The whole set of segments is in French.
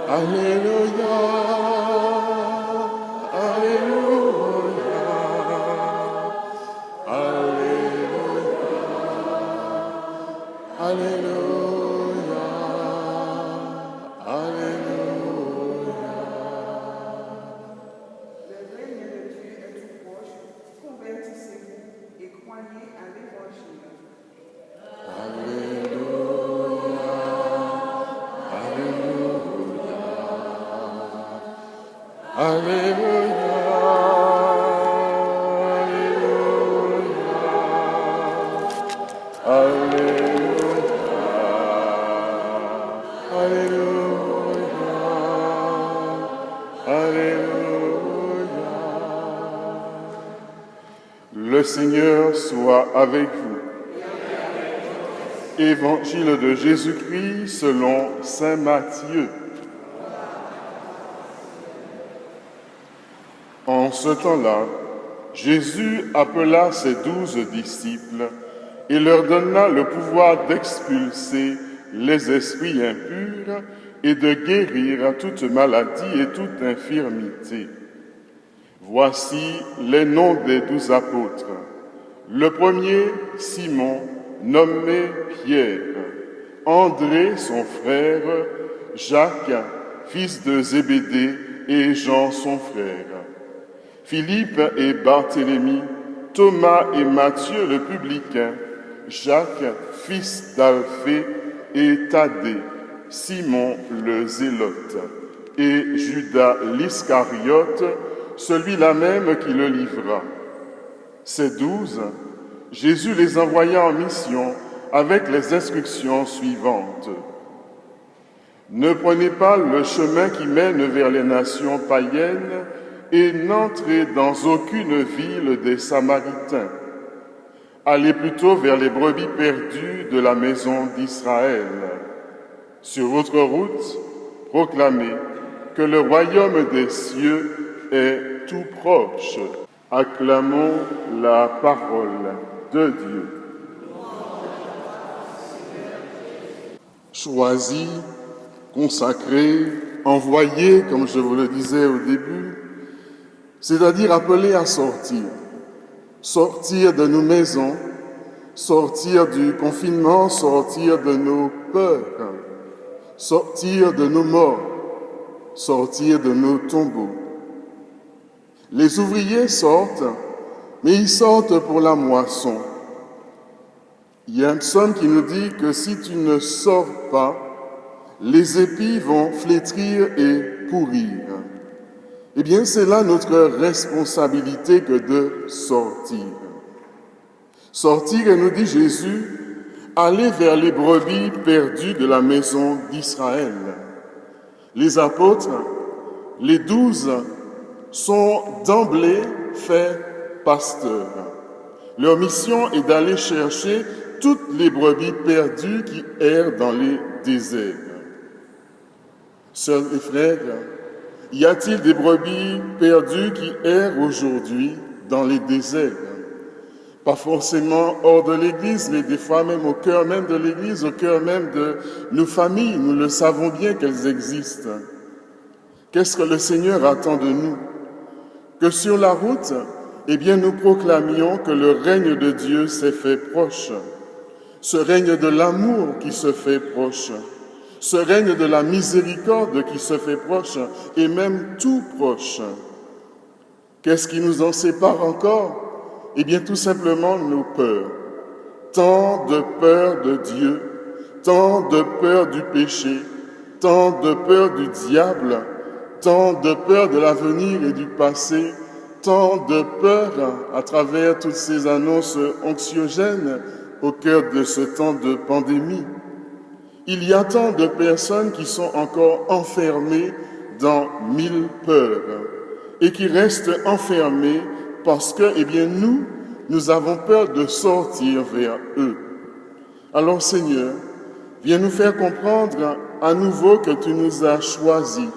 Alléluia, Alléluia, Alléluia, Alléluia, Alléluia. Le règne de Dieu est tout proche, convertissez-vous et croyez à l'Évangile. Alléluia, Alléluia, Alléluia, Alléluia, Alléluia, Alléluia. Le Seigneur soit avec vous. Évangile de Jésus-Christ selon saint Matthieu. En ce temps-là, Jésus appela ses 12 disciples et leur donna le pouvoir d'expulser les esprits impurs et de guérir toute maladie et toute infirmité. Voici les noms des 12 apôtres. Le premier, Simon, nommé Pierre, André, son frère, Jacques, fils de Zébédée, et Jean, son frère, Philippe et Barthélemy, Thomas et Matthieu le publicain, Jacques, fils d'Alphée, et Thaddée, Simon le zélote, et Judas l'Iscariote, celui-là même qui le livra. Ces 12, Jésus les envoya en mission avec les instructions suivantes. Ne prenez pas le chemin qui mène vers les nations païennes et n'entrez dans aucune ville des Samaritains. Allez plutôt vers les brebis perdues de la maison d'Israël. Sur votre route, proclamez que le royaume des cieux est tout proche. Acclamons la parole de Dieu. Choisi, consacré, envoyé, comme je vous le disais au début, c'est-à-dire appelé à sortir. Sortir de nos maisons, sortir du confinement, sortir de nos peurs, sortir de nos morts, sortir de nos tombeaux. Les ouvriers sortent, mais ils sortent pour la moisson. Il y a un psaume qui nous dit que si tu ne sors pas, les épis vont flétrir et pourrir. Eh bien, c'est là notre responsabilité que de sortir. Sortir, et nous dit Jésus, aller vers les brebis perdues de la maison d'Israël. Les apôtres, les 12, sont d'emblée faits pasteurs. Leur mission est d'aller chercher toutes les brebis perdues qui errent dans les déserts. Sœurs et frères, y a-t-il des brebis perdues qui errent aujourd'hui dans les déserts? Pas forcément hors de l'Église, mais des fois même au cœur même de l'Église, au cœur même de nos familles. Nous le savons bien qu'elles existent. Qu'est-ce que le Seigneur attend de nous? Que sur la route, eh bien, nous proclamions que le règne de Dieu s'est fait proche. Ce règne de l'amour qui se fait proche. Ce règne de la miséricorde qui se fait proche et même tout proche. Qu'est-ce qui nous en sépare encore? Eh bien, tout simplement nos peurs. Tant de peur de Dieu, tant de peur du péché, tant de peur du diable, tant de peur de l'avenir et du passé, tant de peur à travers toutes ces annonces anxiogènes au cœur de ce temps de pandémie. Il y a tant de personnes qui sont encore enfermées dans 1000 peurs et qui restent enfermées parce que, eh bien, nous avons peur de sortir vers eux. Alors, Seigneur, viens nous faire comprendre à nouveau que tu nous as choisis,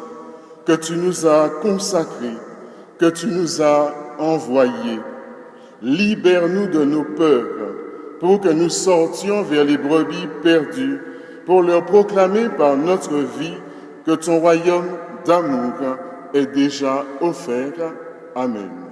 que tu nous as consacrés, que tu nous as envoyés. Libère-nous de nos peurs pour que nous sortions vers les brebis perdues, pour leur proclamer par notre vie que ton royaume d'amour est déjà offert. Amen.